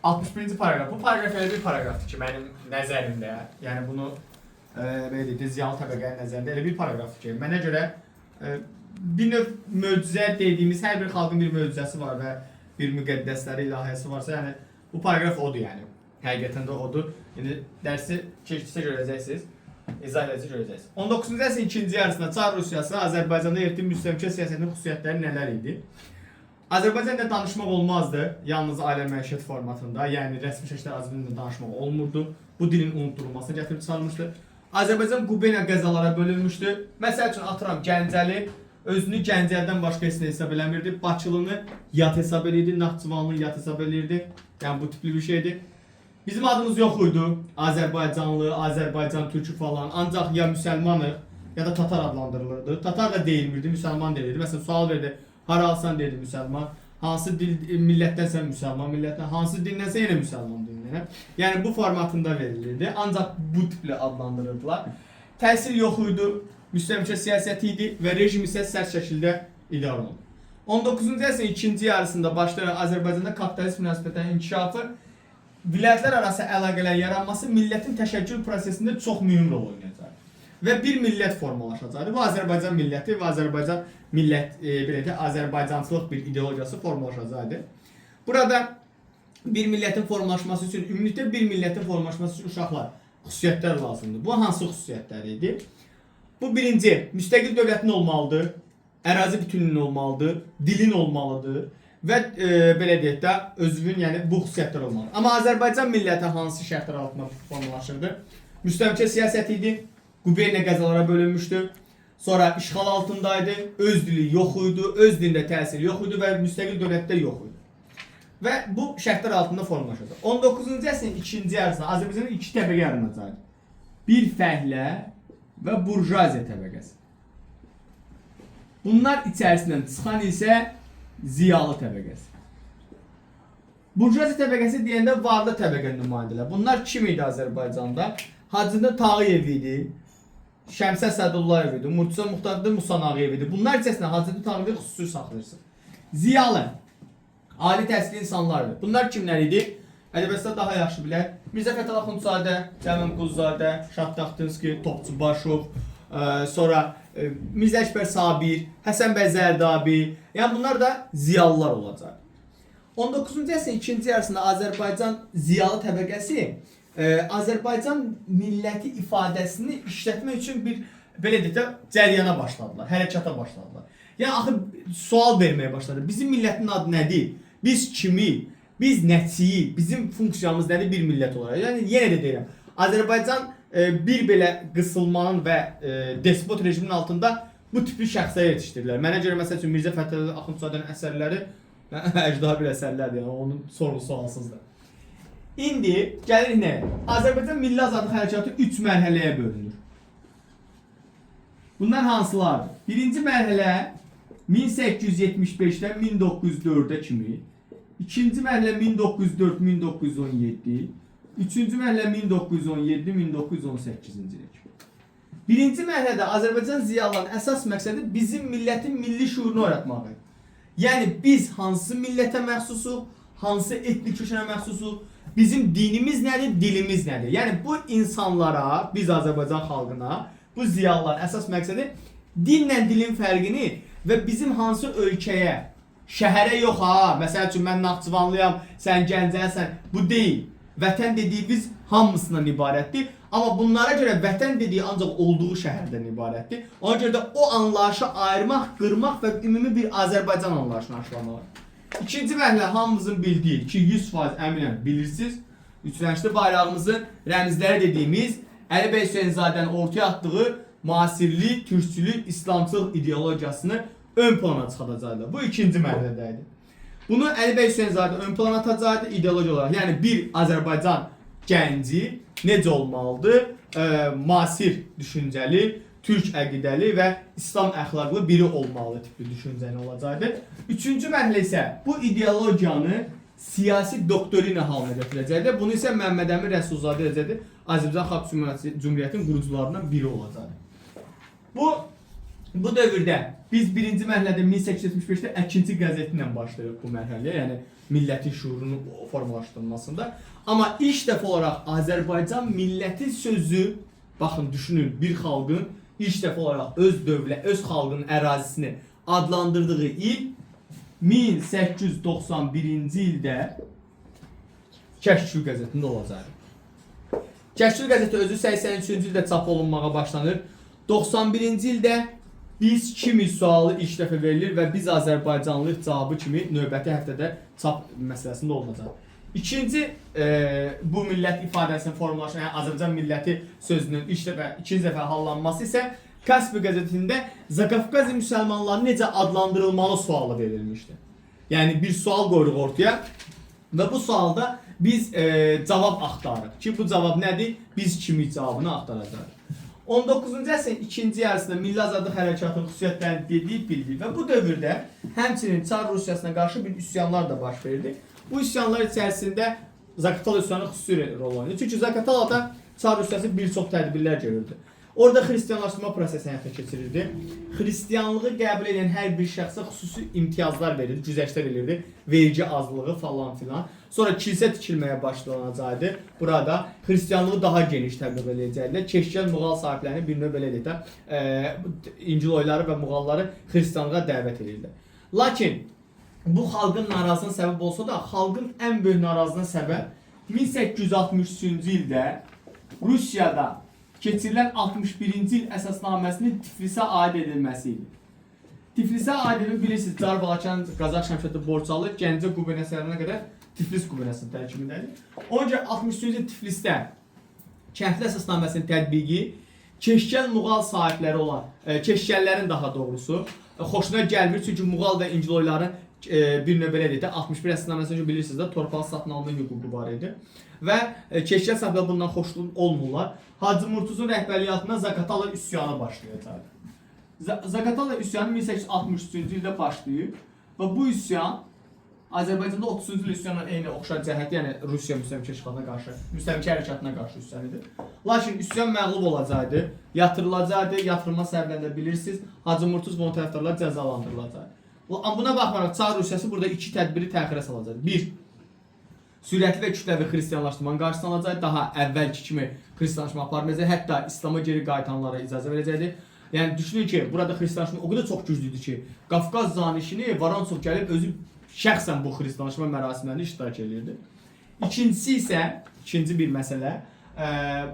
61-ci paragraf. Bu paragraf elə bir paragrafdır ki, mənim nəzərimdə, yəni bunu belə deyək, ziyalı təbəqənin nəzərində elə bir paragrafdır ki, mənə görə bir növ möcüzə dediyimiz hər bir xalqın bir möcüzəsi var və bir müqəddəsləri, ilahiyəsi varsa, yəni bu paragraf odur yəni. Həqiqətən də odur. İndi dərsi keçdikcə görəcəksiniz, izah edəcək görəcəksiniz. 19-cu əsrin ikinci yarısında Çar Rusiyası Azərbaycanda yeritdiyi müstəmləkə siyasətinin xüsusiyyətləri nələr idi? Azərbaycanda danışmaq olmazdı, yalnız ailə məişət formatında, yəni rəsmi şəkildə Azərbaycanda danışmaq olmurdu. Bu dilin unutulmasına gətirib çıxarmışdı. Azərbaycan qubernə qəzalara bölünmüşdü. Məsəl üçün atıram Gəncəli özünü Gəncəlidən başqa heç nə hesab eləmirdi. Bakılını yad hesab edirdi, Naxçıvanlını yad hesab edirdi. Yəni bu tipli bir şeydir. Bizim adımız yox idi. Azərbaycanlı, Azərbaycan türkü falan. Ancaq ya müsəlmanıq ya da tatar adlandırılırdı. Tatar da deyilmirdi, müsəlman deyilirdi. Məsələn sual verdi. Hara alsan dedi müsəlman. Hansı dil millətdənsən müsəlman millətdən. Hansı dindən yenə müsəlman dininə. Yəni bu formatında verilirdi. Ancaq bu tipli adlandırırdılar. Təhsil yox idi. Müstəmləkə siyasəti idi və rejim isə sərt şəkildə idarə olundu. 19-cu əsrin ikinci yarısında başlayan Azərbaycanda kapitalist münasibətlərin inkişafı, vilayətlər arası əlaqələrin yaranması millətin təşəkkül prosesində çox mühüm rol oynayacaq. Və bir millət formalaşacaqdır. Bu Azərbaycan milləti və Azərbaycan millət Azərbaycançılıq bir ideologiyası formalaşacaqdır. Burada bir millətin formalaşması üçün ümumilikdə bir millətin formalaşması üçün uşaqlar xüsusiyyətlər lazımdır. Bu hansı xüsusiyyətlər idi? Bu birinci, müstəqil dövlətin olmalıdır, ərazi bütünlüyün olmalıdır, dilin olmalıdır və belə deyək də özünün yəni bu xüsusiyyətlər olmalıdır. Amma Azərbaycan milləti hansı şərtlər altında formalaşırdı? Müstəmləkə siyasəti idi, qubernə qəzalara bölünmüşdü, sonra işğal altındaydı, öz dili yox idi, öz dilində təsir yox idi və müstəqil dövlətdə yox idi. Və bu şərtlər altında formalaşacaq. 19-cu əsrin ikinci yarısında Azərbaycanın iki təbəqə yaranacaqdır. Bir fəhlə və burjuaziya təbəqəsi. Bunlar içərisindən çıxan isə ziyalı təbəqəsi. Burjuaziya təbəqəsi deyəndə varlı təbəqənin nümayəndələri. Bunlar kim idi Azərbaycanda? Hacı Tağıyev idi, Şəmsə Sədullayev idi, Murtuza Muxtar Musa Nağıyev idi. Bunlar içərisində Hacı Tağıyevi xüsusi saxlayırsın. Ziyalı, ali təhsilli insanlardır. Bunlar kimlər idi? Ədəbiyyatda daha yaxşı bilər. Mirzə Fətəli Axundzadə, Cəmil Quluzadə, Şah Taxtinski, Topçubaşov, sonra Mirzə Əkbər Sabir, Həsən bəy Zərdabi, yəni bunlar da ziyalılar olacaq. 19-cu əsrin ikinci yarısında Azərbaycan ziyalı təbəqəsi Azərbaycan milləti ifadəsini işlətmək üçün bir belə deyək də cəriyana başladılar, hərəkata başladılar. Yəni axı sual verməyə başladı. Bizim millətin adı nədir? Biz kimi? Biz nəçiyik? Bizim funksiyamız nədir bir millət olaraq? Yəni yenə də deyirəm, Azərbaycan bir belə qısılmanın və despot rejimin altında bu tipli şəxslər yetişdirirlər. Mənə görə məsəl üçün Mirzə Fətəli Axundzadənin əsərləri əcdahi bir əsərlərdir, yəni onun sorğu sualsızdır. İndi gəlirik nəyə? Azərbaycan Milli Azadlıq Hərəkatı 3 mərhələyə bölünür. Bunlar hansılardır? Birinci mərhələ 1875-dən 1904-ə kimi, ikinci mərhələ 1904-1917, üçüncü mərhələ 1917-1918-ci il. Birinci mərhələdə Azərbaycan ziyalılarının əsas məqsədi bizim millətin milli şuurunu oynatmağı. Yəni biz hansı millətə məxsusuq, hansı etnik kökənə məxsusuq, bizim dinimiz nədir, dilimiz nədir? Yəni bu insanlara, biz Azərbaycan xalqına, bu ziyalıların əsas məqsədi dinlə dilin fərqini və bizim hansı ölkəyə, şəhərə yox ha, məsəl üçün mən Naxçıvanlıyam, sən Gəncəlisən, bu deyil. Vətən dediyimiz hamısından ibarətdir. Amma bunlara görə vətən dediyi ancaq olduğu şəhərdən ibarətdir. Ona görə də o anlayışı ayırmaq, qırmaq və ümumi bir Azərbaycan anlayışını aşılamaq. İkinci mərhələ hamımızın bildiyi ki, 100% əminəm bilirsiniz. Üçrəngli bayrağımızın rəmzləri dediyimiz Əli bəy Hüseynzadənin ortaya atdığı müasirlik, türkçülük, İslamçılıq ideologiyasını ön plana çıxadacaqdı. Bu ikinci mərhələdəydi. Bunu Əli bəy Hüseynzadə ön plana atacaqdı ideoloji olaraq. Yəni bir Azərbaycan gənci necə olmalıdır? Müasir düşüncəli, türk əqidəli və İslam əxlaqlı biri olmalı tipli düşüncəli olacaqdı. Üçüncü mərhələ isə bu ideologiyanı siyasi doktrina halına gətirəcəkdi. Bunu isə Məmməd Əmin Rəsulzadə edəcəkdi. Azərbaycan Xalq Cümhuriyyətinin qurucularından biri olacaqdı. Bu Bu dövrdə biz birinci mərhələdə 1875-də Əkinçi qəzeti ilə başlayırıq bu mərhələyə, yəni millətin şuurunun formalaşdırılmasında. Amma ilk dəfə olaraq Azərbaycan milləti sözü, baxın düşünün, bir xalqın ilk dəfə olaraq öz xalqının ərazisini adlandırdığı il 1891-ci ildə Kəşkül qəzetində olacaq. Kəşkül qəzeti özü 83-cü ildə çap olunmağa başlanır. 91-ci ildə biz kimi sualı ilk dəfə verilir və biz Azərbaycanlıyıq cavabı kimi növbəti həftədə çap məsələsində olunacaq. İkinci bu millət ifadəsinin formalaşması, yəni Azərbaycan milləti sözünün ikinci dəfə hallanması isə Kaspi qəzetində Zaqafqazi müsəlmanları necə adlandırılmalı sualı verilmişdi. Yəni bir sual qoyuruq ortaya və bu sualda biz cavab axtarırıq ki, bu cavab nədir? Biz kimi cavabını axtaracağıq. 19-cu əsrin ikinci yarısında Milli Azadlıq Hərəkatının xüsusiyyətlərini dediyi bildik və bu dövrdə həmçinin Çar Rusiyasına qarşı bir üsyanlar da baş verdi. Bu üsyanlar içərisində Zaqatala üsyanı xüsusi rol oynadı. Çünki Zaqatalada Çar Rusiyası bir çox tədbirlər görürdü. Orada xristianlaşdırma prosesi həyata keçirirdi. Xristianlığı qəbul edən hər bir şəxsə xüsusi imtiyazlar verildi, güzəştlər verilirdi, vergi azlığı falan filan. Sonra kilsə tikilməyə başlanacaqdı. Burada xristianlığı daha geniş təbliğ edəcəkdilər. Keşkəl muğal sahiblərini bir növ belə deyək də İnciloyları və muğalları xristianlığa dəvət edirdi. Lakin bu xalqın narazılığına səbəb olsa da, xalqın ən böyük narazılığına səbəb 1863-cü ildə Rusiyada keçirilən 61-ci il əsasnaməsinin Tiflisə aid edilməsi idi. Tiflisə aid edilməsi bilirsiniz, Çar Balakən, Qazax Şəmşədi, Borçalı, Gəncə quberniyasına qədər Tiflis quberniyasının tərkibindədir. Onca 63-cü il Tiflisdə kəndli əsasnaməsinin tətbiqi Keşkəl muğal sahibləri olan, Keşkəllərin daha doğrusu xoşuna gəlmir, çünki muğal və İnciloyların bir növ belə deyək də 61 əsasnaməsində bilirsiniz də torpaq satın alma hüququ var idi. Və Keşkəl sahibləri bundan xoşnut olmurlar. Hacı Murtuzun rəhbərliyi altında Zaqatala üsyanı başlayacaq. Zaqatala üsyanı 1863-cü ildə başlayıb və bu üsyan Azərbaycanda 30-cu il üsyanla eyni oxşar cəhəti, yəni Rusiya müstəmləkə işğalına qarşı, müstəmləkə hərəkatına qarşı üsyan idi. Lakin üsyan məğlub olacaqdı, yatırılacaqdı, yatırılma səbəblərini bilirsiniz, Hacı Murtuz və onun tərəfdarları cəzalandırılacaq. Buna baxmayaraq Çar Rusiyası burada iki tədbiri təxirə salacaq. Bir, sürətli və kütləvi xristianlaşdırmanın qarşısını alacaq, daha əvvəlki kimi xristianlaşma aparmayacaq, hətta İslama geri qayıtanlara icazə verəcəkdir. Yəni düşünün ki, burada xristianlaşma o qədər çox güclüdür ki, Qafqaz zanişini Vorontsov gəlib özü şəxsən bu xristianlaşma mərasimlərində iştirak edirdi. İkincisi isə, ikinci bir məsələ,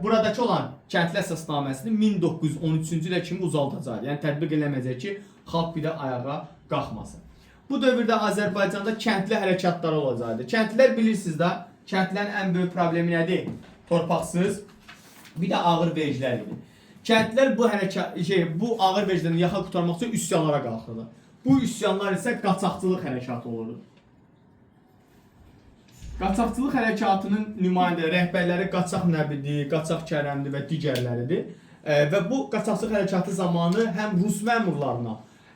buradakı olan kəndli əsasnaməsini 1913-cü ilə kimi uzaldacaq. Yəni tətbiq eləməyəcək ki, xalq bir də ayağa qalxmasın. Bu dövrdə Azərbaycanda kəndli hərəkatlar olacaqdı. Kəndlilər bilirsiniz də, kəndlilərin ən böyük problemi nədir? Torpaqsız, bir də ağır vergilər idi. Kəndlilər bu ağır vergilərini yaxa qurtarmaq üçün üsyanlara qalxırdı. Bu üsyanlar isə qaçaqçılıq hərəkatı olurdu. Qaçaqçılıq hərəkatının nümayəndə rəhbərləri Qaçaq Nəbidi, Qaçaq Kərəmdi və digərləridir. Və bu qaçaqçılıq hərəkatı zamanı həm Rus məmurlarına,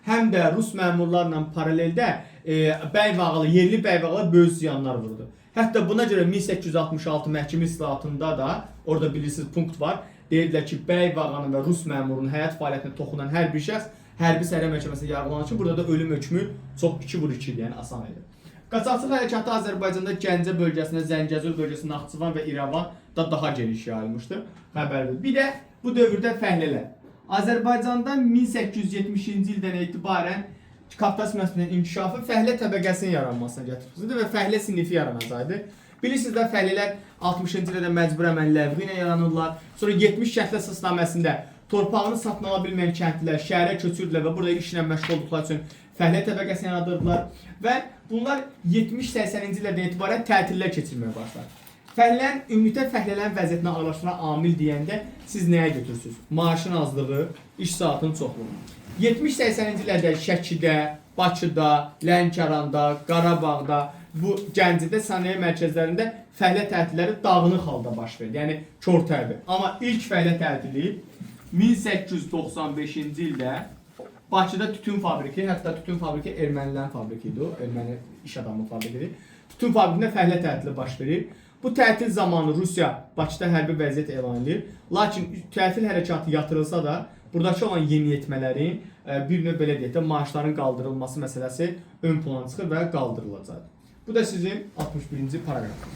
həm də Rus məmurlarla paraleldə yerli bəyvağalar böyük ziyanlar vurdu. Hətta buna görə 1866 məhkəmə islahatında da, orada bilirsiniz punkt var, deyirdilər ki, bəyvağanın və Rus məmurunun həyat fəaliyyətinə toxunan hər bir şəxs hərbi sərhəd məhkəməsində yargılanır ki, burada da ölüm hökmü çox 2-2-dir, yəni asan idi. Qaçaqçılıq hərəkatı Azərbaycanda Gəncə bölgəsində, Zəngəzur bölgəsində, Naxçıvan və İrəvan da daha geniş yayılmışdır. Xəbərdir. Bir də bu dövrdə fəhlələr. Azərbaycanda 1870-ci ildən etibarən kapitalist məhsulunun inkişafı fəhlə təbəqəsinin yaranmasına gətirmişdir və fəhlə sinifi yaranacaqdı. Bilirsiniz də fəhlələr 60-cı ildə məcbur əməl ləğvi ilə yaranırlar. Sonra 70 kəndli əsasnaməsində torpağını satın ala bilməyən kəndlilər şəhərə köçürdülər və burada işlə məşğul olduqları üçün fəhlə təbəqəsini yaradırdılar və bunlar 70-80-ci illərdən etibarən tətillər keçirməyə başlar. Fəhlənin, ümumiyyətlə fəhlələrin vəziyyətinə ağırlaşdıran amil deyəndə siz nəyə götürürsünüz? Maaşın azlığı, iş saatının çoxluğu. 70-80-ci illərdə Şəkidə, Bakıda, Lənkəranda, Qarabağda, bu Gəncədə sənaye mərkəzlərində fəhlə tətilləri dağınıq halda baş verir. Yəni kör təbil. Amma ilk fəhlə tətili 1895-ci ildə Bakıda tütün fabriki, hətta tütün fabriki ermənilərin fabriki idi o, erməni iş adamı fabrikidir. Tütün fabrikində fəhlə tətili baş verir. Bu tətil zamanı Rusiya Bakıda hərbi vəziyyət elan edir. Lakin tətil hərəkatı yatırılsa da, buradakı olan yeniyetmələrin bir növ belə deyək də maaşların qaldırılması məsələsi ön plana çıxır və qaldırılacaq. Bu da sizin 61-ci paraqrafınız.